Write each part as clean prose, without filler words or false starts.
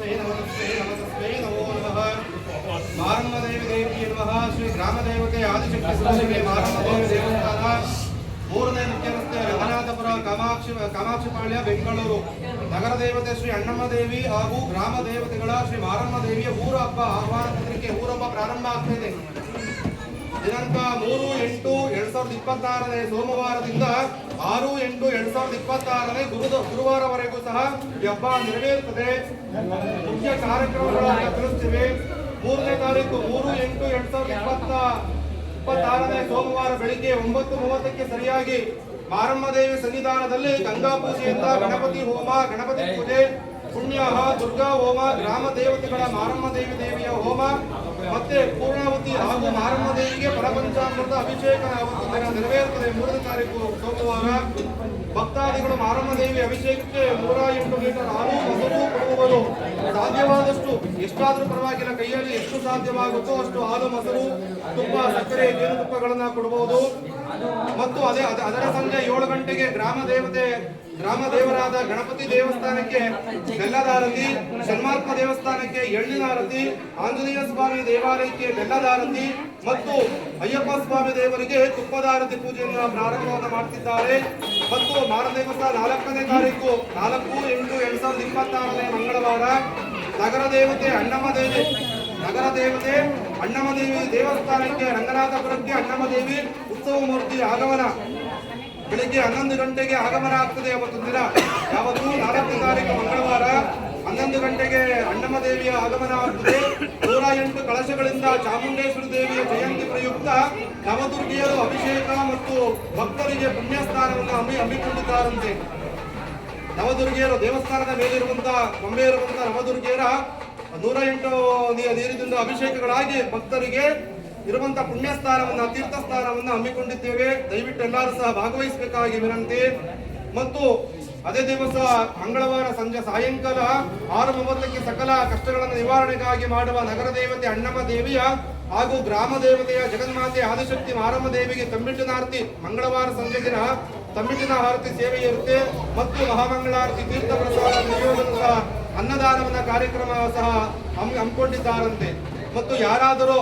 नमस्ते नमो नमः मारम्म देवी देवी नमः श्री ग्राम देवते आदिशक्ति श्री मारम्म देवी देवस्थान ಮೂರನೇ ಮುಖ್ಯ ರಸ್ತೆ ರಂಗನಾಥಪುರ ಕಾಮಾಕ್ಷಿಪಾಳ್ಯ ಬೆಂಗಳೂರು ನಗರ ದೇವತೆ ಶ್ರೀ ಅಣ್ಣಮ್ಮ ದೇವಿ ಹಾಗೂ ಗ್ರಾಮ ದೇವತೆಗಳ ಶ್ರೀ ಮಾರಮ್ಮ ದೇವಿಯ ಊರ ಹಬ್ಬ ಆಹ್ವಾನ ಪತ್ರಿಕೆ ಊರಹಬ್ಬ ಪ್ರಾರಂಭ ಆಗ್ತಿದೆ ದಿನಾಂಕ 3/8/2026 ಸೋಮವಾರದಿಂದ 6/8/2026 ಗುರುವಾರವರೆಗೂ ಸಹ ಈ ಹಬ್ಬ ನೆರವೇರುತ್ತದೆ. ಮುಖ್ಯ ಕಾರ್ಯಕ್ರಮಗಳನ್ನು ತಿಳಿಸ್ತೀವಿ. 3ನೇ ತಾರೀಕು 3/8/2026 ಸೋಮವಾರ ಬೆಳಿಗ್ಗೆ 9:30ಕ್ಕೆ ಸರಿಯಾಗಿ ಮಾರಮ್ಮ ದೇವಿ ಸನ್ನಿಧಾನದಲ್ಲಿ ಗಂಗಾ ಪೂಜೆಯಿಂದ ಗಣಪತಿ ಹೋಮ, ಗಣಪತಿ ಪೂಜೆ, ಪುಣ್ಯಾಹ, ದುರ್ಗಾ ಹೋಮ, ಗ್ರಾಮ ದೇವತೆಗಳ ಮಾರಮ್ಮ ದೇವಿಯ ಹೋಮ ಮತ್ತೆ ಪೂರ್ಣಾವತಿ ಹಾಗೂ ಮಾರಮ್ಮ ದೇವಿಗೆ ಪರಪಂಚಾಮೃತ ಅಭಿಷೇಕ ನೆರವೇರುತ್ತದೆ. 3ನೇ ತಾರೀಕು ಸೋಮವಾರ ಭಕ್ತಾದಿಗಳು ಮಾರಮ್ಮ ದೇವಿ ಅಭಿಷೇಕಕ್ಕೆ 108 ಲೀಟರ್ ಹಾಲು ಮೊಸರು ಕೊಡುವವರು. ಸಾಧ್ಯವಾದಷ್ಟು ಎಷ್ಟಾದ್ರೂ ಪರವಾಗಿಲ್ಲ, ಕೈಯಲ್ಲಿ ಎಷ್ಟು ಸಾಧ್ಯವಾಗುತ್ತೋ ಅಷ್ಟು ಹಾಲು ಮೊಸರು ತುಪ್ಪ ಸಕ್ಕರೆ ಜೇನುತುಪ್ಪಗಳನ್ನ ಕೊಡಬಹುದು. ಮತ್ತು ಅದರ ಸಂಜೆ 7 ಗಂಟೆಗೆ ಗ್ರಾಮ ದೇವರಾದ ಗಣಪತಿ ದೇವಸ್ಥಾನಕ್ಕೆ ಬೆಲ್ಲದಾರತಿ, ಶನ್ಮಾತ್ಮ ದೇವಸ್ಥಾನಕ್ಕೆ ಎಳ್ಳಿನಾರತಿ, ಆಂಜನೇಯ ಸ್ವಾಮಿ ದೇವಾಲಯಕ್ಕೆ ಬೆಲ್ಲದಾರತಿ ಮತ್ತು ಅಯ್ಯಪ್ಪ ಸ್ವಾಮಿ ದೇವರಿಗೆ ತುಪ್ಪದಾರತಿ ಪೂಜೆಯನ್ನು ಪ್ರಾರಂಭವನ್ನು ಮಾಡ್ತಿದ್ದಾರೆ. ಮತ್ತು ಮಾರಮ್ಮ ದೇವಸ್ಥಾನ 4ನೇ ತಾರೀಕು 4/8/2026 ಮಂಗಳವಾರ ನಗರ ದೇವತೆ ಅಣ್ಣಮ್ಮ ದೇವಿ ದೇವಸ್ಥಾನಕ್ಕೆ ರಂಗನಾಥಪುರಕ್ಕೆ ಅಣ್ಣಮ್ಮ ದೇವಿ ಉತ್ಸವ ಮೂರ್ತಿ ಆಗಮನ ಬೆಳಿಗ್ಗೆ 11 ಗಂಟೆಗೆ ಆಗಮನ ಆಗ್ತದೆ. ಅವತ್ತು ದಿನ ಯಾವತ್ತು 4ನೇ ತಾರೀಕು ಮಂಗಳವಾರ 11 ಗಂಟೆಗೆ ಅಣ್ಣಮ್ಮ ದೇವಿಯ ಆಗಮನ ಆಗ್ತದೆ. 108 ಕಳಶಗಳಿಂದ ಚಾಮುಂಡೇಶ್ವರಿ ದೇವಿಯ ಜಯಂತಿ ಪ್ರಯುಕ್ತ ನವದುರ್ಗಿಯರು ಅಭಿಷೇಕ ಮತ್ತು ಭಕ್ತರಿಗೆ ಪುಣ್ಯಸ್ನಾನವನ್ನು ಹಮ್ಮಿಕೊಂಡಿದ್ದಾರಂತೆ. ನವದುರ್ಗಿಯರು ದೇವಸ್ಥಾನದ ಮೇಲಿರುವಂತಹ ಗೊಂಬೆ ಇರುವಂತಹ ನವದುರ್ಗಿಯರ 108 ನೀರಿನಿಂದ ಅಭಿಷೇಕಗಳಾಗಿ ಭಕ್ತರಿಗೆ ಇರುವಂತಹ ಪುಣ್ಯಸ್ಥಾನವನ್ನ ತೀರ್ಥಸ್ಥಾನವನ್ನು ಹಮ್ಮಿಕೊಂಡಿದ್ದೇವೆ. ದಯವಿಟ್ಟು ಎಲ್ಲರೂ ಸಹ ಭಾಗವಹಿಸಬೇಕಾಗಿ ವಿನಂತಿ. ಮತ್ತು ಅದೇ ದಿವಸ ಮಂಗಳವಾರ ಸಂಜೆ ಸಾಯಂಕಾಲ 6:30ಕ್ಕೆ ಸಕಲ ಕಷ್ಟಗಳನ್ನು ನಿವಾರಣೆಗಾಗಿ ಮಾಡುವ ನಗರ ದೇವತೆ ಅಣ್ಣಮ್ಮ ದೇವಿಯ ಹಾಗೂ ಗ್ರಾಮ ದೇವತೆಯ ಜಗನ್ಮಾತೆ ಆದಿಶಕ್ತಿ ಮಾರಮ್ಮ ದೇವಿಗೆ ತಂಬಿಟ್ಟಿನ ಆರತಿ ಮಂಗಳವಾರ ಸಂಜೆ ದಿನ ತಂಬಿಟ್ಟಿನ ಆರತಿ ಸೇವೆ ಇರುತ್ತೆ. ಮತ್ತು ಮಹಾಮಂಗಳಾರತಿ ತೀರ್ಥ ಪ್ರಸಾದ ನಿಯೋಗದ ಸಹ ಅನ್ನದಾನವನ್ನ ಕಾರ್ಯಕ್ರಮ ಸಹ ಹಮ್ಮಿಕೊಂಡಿದ್ದಾರಂತೆ. ಮತ್ತು ಯಾರಾದರೂ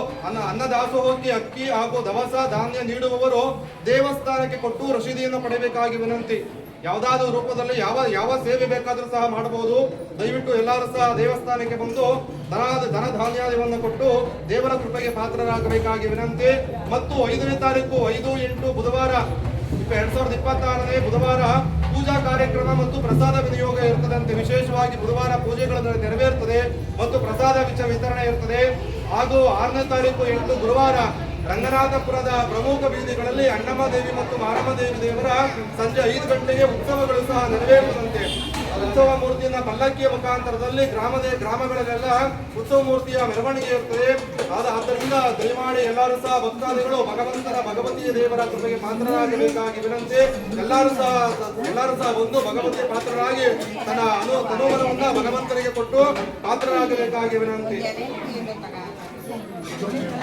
ಅನ್ನದಾಸೋಹಕ್ಕೆ ಅಕ್ಕಿ ಹಾಗೂ ದವಸ ಧಾನ್ಯ ನೀಡುವವರು ದೇವಸ್ಥಾನಕ್ಕೆ ಕೊಟ್ಟು ರಸೀದಿಯನ್ನು ಪಡೆಯಬೇಕಾಗಿ ವಿನಂತಿ. ಯಾವುದಾದ್ರೂ ರೂಪದಲ್ಲಿ ಯಾವ ಸೇವೆ ಬೇಕಾದರೂ ಸಹ ಮಾಡಬಹುದು. ದಯವಿಟ್ಟು ಎಲ್ಲರೂ ಸಹ ದೇವಸ್ಥಾನಕ್ಕೆ ಬಂದು ಧನ ಧಾನ್ಯವನ್ನು ಕೊಟ್ಟು ದೇವರ ಕೃಪೆಗೆ ಪಾತ್ರರಾಗಬೇಕಾಗಿ ವಿನಂತಿ. ಮತ್ತು 5ನೇ ತಾರೀಕು 5/8 ಬುಧವಾರ 2026 ಬುಧವಾರ ಪೂಜಾ ಕಾರ್ಯಕ್ರಮ ಮತ್ತು ಪ್ರಸಾದ ವಿನಿಯೋಗ ಇರ್ತದಂತೆ. ವಿಶೇಷವಾಗಿ ಬುಧವಾರ ಪೂಜೆಗಳು ನೆರವೇರುತ್ತದೆ ಮತ್ತು ಪ್ರಸಾದ ವಿತರಣೆ ಇರ್ತದೆ. ಹಾಗೂ 6ನೇ ತಾರೀಕು 8 ಗುರುವಾರ ರಂಗನಾಥಪುರದ ಪ್ರಮುಖ ಬೀದಿಗಳಲ್ಲಿ ಅಣ್ಣಮ್ಮ ದೇವಿ ಮತ್ತು ಮಾರಮ್ಮ ದೇವಿ ದೇವರ ಸಂಜೆ 5 ಗಂಟೆಗೆ ಉತ್ಸವಗಳು ಸಹ ನೆರವೇರುತ್ತಂತೆ. ಉತ್ಸವ ಮೂರ್ತಿಯನ್ನ ಪಲ್ಲಕ್ಕಿಯ ಮುಖಾಂತರದಲ್ಲಿ ಗ್ರಾಮಗಳಲ್ಲೆಲ್ಲ ಉತ್ಸವ ಮೂರ್ತಿಯ ಮೆರವಣಿಗೆ ಇರ್ತದೆ. ಆದ್ದರಿಂದ ದಯಮಾಡಿ ಎಲ್ಲರೂ ಸಹ ಭಕ್ತಾದಿಗಳು ಭಗವತಿಯ ದೇವರ ಕೃಪೆಗೆ ಪಾತ್ರರಾಗಬೇಕಾಗಿ ವಿನಂತಿ. ಎಲ್ಲರೂ ಸಹ ಒಂದು ಭಗವತಿಯ ಪಾತ್ರರಾಗಿ ತನ್ನ ಅನುಮನವನ್ನ ಭಗವಂತನಿಗೆ ಕೊಟ್ಟು ಪಾತ್ರರಾಗಬೇಕಾಗಿ ವಿನಂತಿ.